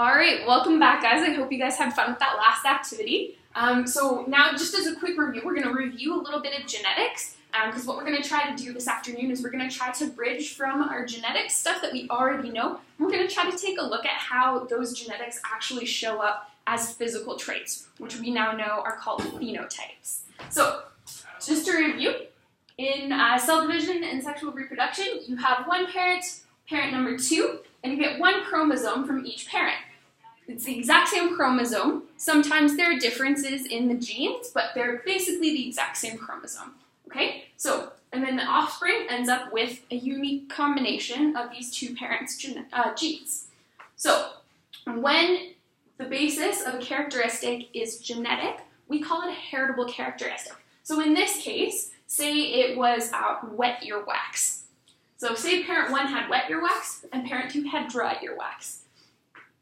All right, welcome back, guys. I hope you guys had fun with that last activity. So now, just as a quick review, we're going to review a little bit of genetics, because what we're going to try to do this afternoon is we're going to try to bridge from our genetics stuff that we already know. We're going to try to take a look at how those genetics actually show up as physical traits, which we now know are called phenotypes. So, just to review, in cell division and sexual reproduction, you have one parent, parent number 2, and you get one chromosome from each parent. It's the exact same chromosome. Sometimes there are differences in the genes, but they're basically the exact same chromosome. Okay? So, and then the offspring ends up with a unique combination of these two parents' genes. So, when the basis of a characteristic is genetic, we call it a heritable characteristic. So in this case, say it was wet earwax. So say parent 1 had wet earwax and parent 2 had dry earwax.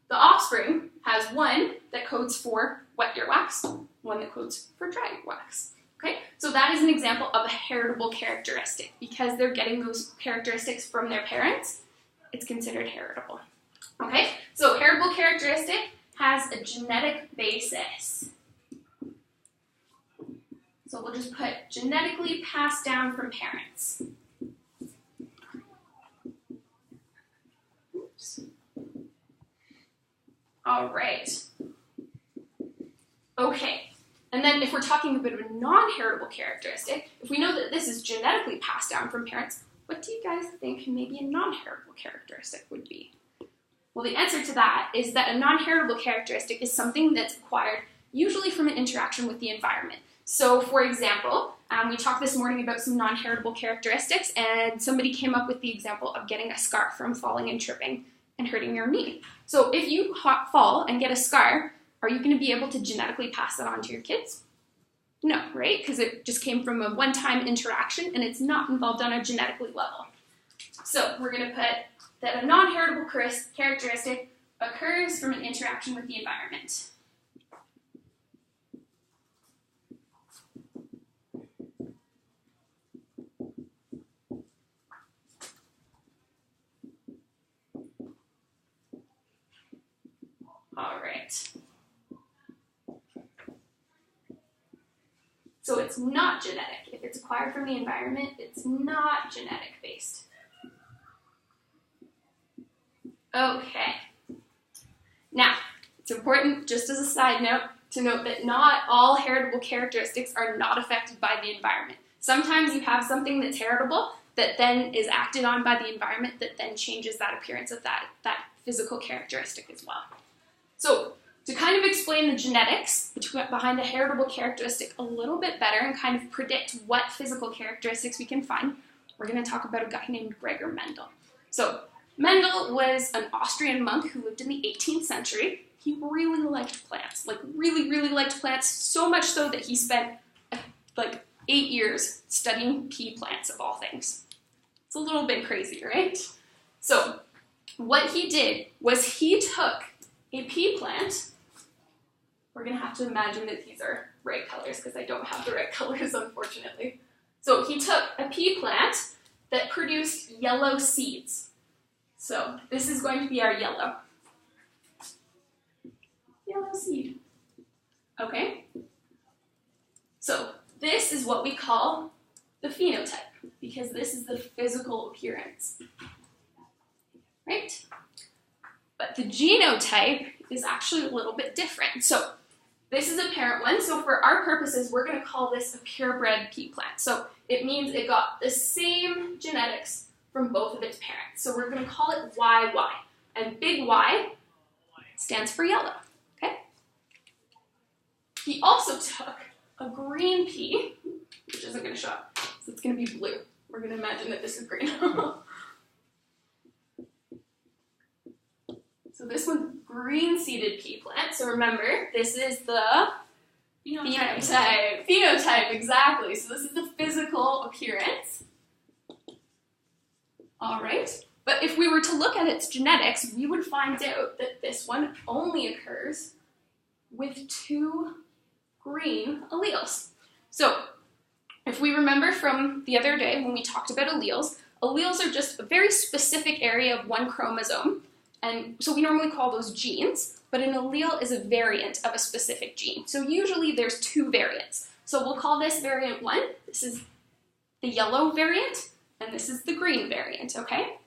The offspring has one that codes for wet earwax, one that codes for dry earwax. Okay? So that is an example of a heritable characteristic. Because they're getting those characteristics from their parents, it's considered heritable. Okay? So heritable characteristic has a genetic basis. So we'll just put genetically passed down from parents. Oops. All right. Okay. And then if we're talking a bit of a non-heritable characteristic, if we know that this is genetically passed down from parents, what do you guys think maybe a non-heritable characteristic would be? Well, the answer to that is that a non-heritable characteristic is something that's acquired usually from an interaction with the environment. So, for example, we talked this morning about some non-heritable characteristics, and somebody came up with the example of getting a scar from falling and tripping and hurting your knee. So if you fall and get a scar, are you going to be able to genetically pass that on to your kids? No, right? Because it just came from a one-time interaction, and it's not involved on a genetically level. So we're going to put that a non-heritable characteristic occurs from an interaction with the environment. All right. So it's not genetic. If it's acquired from the environment, it's not genetic based. Okay. Now, it's important, just as a side note, to note that not all heritable characteristics are not affected by the environment. Sometimes you have something that's heritable that then is acted on by the environment that then changes that appearance of that physical characteristic as well. So, to kind of explain the genetics behind a heritable characteristic a little bit better and kind of predict what physical characteristics we can find, we're going to talk about a guy named Gregor Mendel. So, Mendel was an Austrian monk who lived in the 18th century. He really liked plants, really liked plants, so much so that he spent 8 years studying pea plants of all things. It's a little bit crazy, right? So, what he did was he took a pea plant. We're going to have to imagine that these are right colors because I don't have the right colors, unfortunately. So he took a pea plant that produced yellow seeds. So this is going to be our yellow seed. Okay? So this is what we call the phenotype because this is the physical appearance. Right? But the genotype is actually a little bit different. So this is a parent one. So for our purposes, we're going to call this a purebred pea plant. So it means it got the same genetics from both of its parents. So we're going to call it YY. And big Y stands for yellow. Okay? He also took a green pea, which isn't going to show up. So it's going to be blue. We're going to imagine that this is green. So this one's green-seeded pea plant. So remember, this is the phenotype. Phenotype, exactly. So this is the physical appearance. All right. But if we were to look at its genetics, we would find out that this one only occurs with 2 green alleles. So if we remember from the other day when we talked about alleles, alleles are just a very specific area of one chromosome And so we normally call those genes, but an allele is a variant of a specific gene. So usually there's 2 variants. So we'll call this variant 1. This is the yellow variant, and this is the green variant, okay?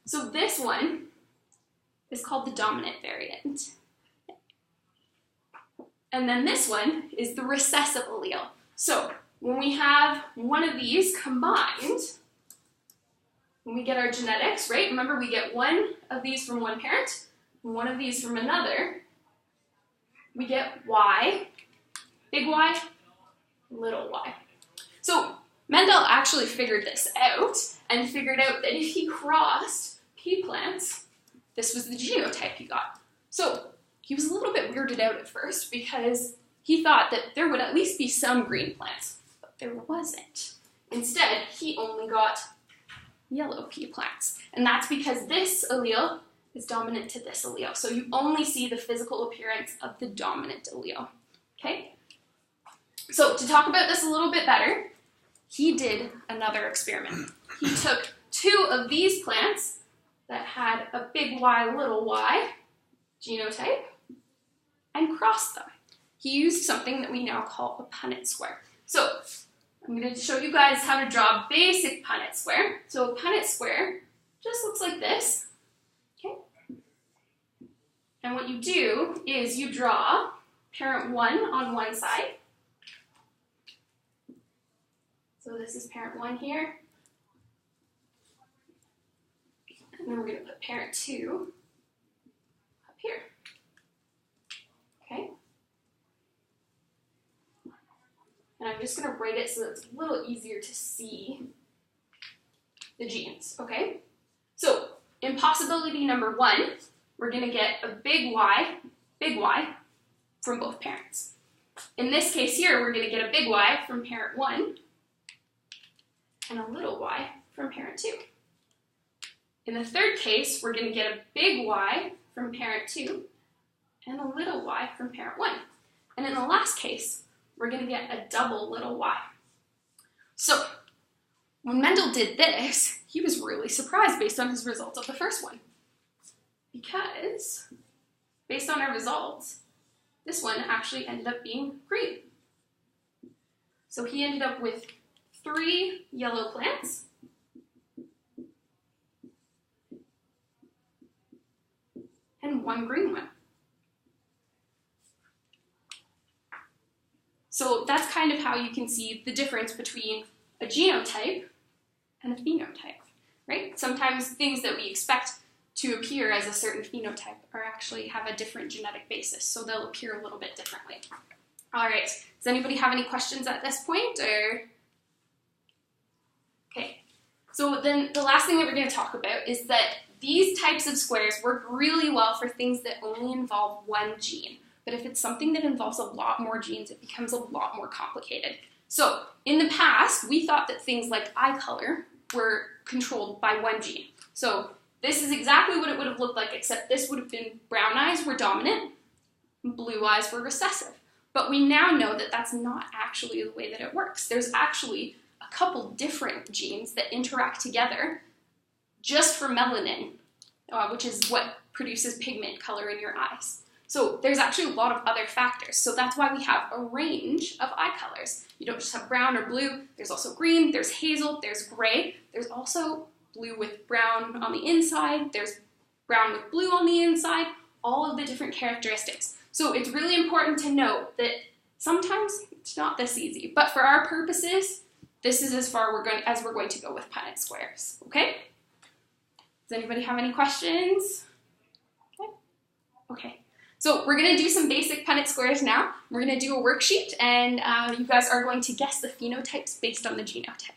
So this one is called the dominant variant. And then this one is the recessive allele. So when we have one of these combined, when we get our genetics, right? Remember, we get one of these from one parent, and one of these from another. We get Y, big Y, little y. So Mendel actually figured this out and figured out that if he crossed pea plants, this was the genotype he got. So he was a little bit weirded out at first because he thought that there would at least be some green plants, but there wasn't. Instead, he only got yellow pea plants. And that's because this allele is dominant to this allele. So you only see the physical appearance of the dominant allele, okay? So to talk about this a little bit better, he did another experiment. He took 2 of these plants that had a big Y, little y genotype and crossed them. He used something that we now call a punnett square. So I'm going to show you guys how to draw a basic punnett square. So a punnett square just looks like this, okay? And what you do is you draw parent 1 on one side. So this is parent 1 here. And then we're going to put parent 2 up here. Okay? And I'm just going to write it so that it's a little easier to see the genes, okay? So in possibility number 1, we're going to get a big Y from both parents. In this case here, we're going to get a big Y from parent 1 and a little y from parent 2. In the third case, we're going to get a big Y from parent 2 and a little y from parent 1. And in the last case, we're going to get a double little y. So when Mendel did this, he was really surprised based on his results of the first one. Because based on our results, this one actually ended up being green. So he ended up with 3 yellow plants and 1 green one. So that's kind of how you can see the difference between a genotype and a phenotype, right? Sometimes things that we expect to appear as a certain phenotype are actually have a different genetic basis, so they'll appear a little bit differently. All right, does anybody have any questions at this point, or? Okay, so then the last thing that we're going to talk about is that these types of squares work really well for things that only involve one gene. But if it's something that involves a lot more genes, it becomes a lot more complicated. So in the past, we thought that things like eye color were controlled by one gene. So this is exactly what it would have looked like, except this would have been brown eyes were dominant, blue eyes were recessive. But we now know that that's not actually the way that it works. There's actually a couple different genes that interact together just for melanin, which is what produces pigment color in your eyes. So there's actually a lot of other factors. So that's why we have a range of eye colors. You don't just have brown or blue. There's also green, there's hazel, there's gray. There's also blue with brown on the inside. There's brown with blue on the inside. All of the different characteristics. So it's really important to note that sometimes it's not this easy. But for our purposes, this is as far as we're going to go with punnett squares. Okay? Does anybody have any questions? Okay. Okay. So we're going to do some basic punnett squares now. We're going to do a worksheet, and you guys are going to guess the phenotypes based on the genotype.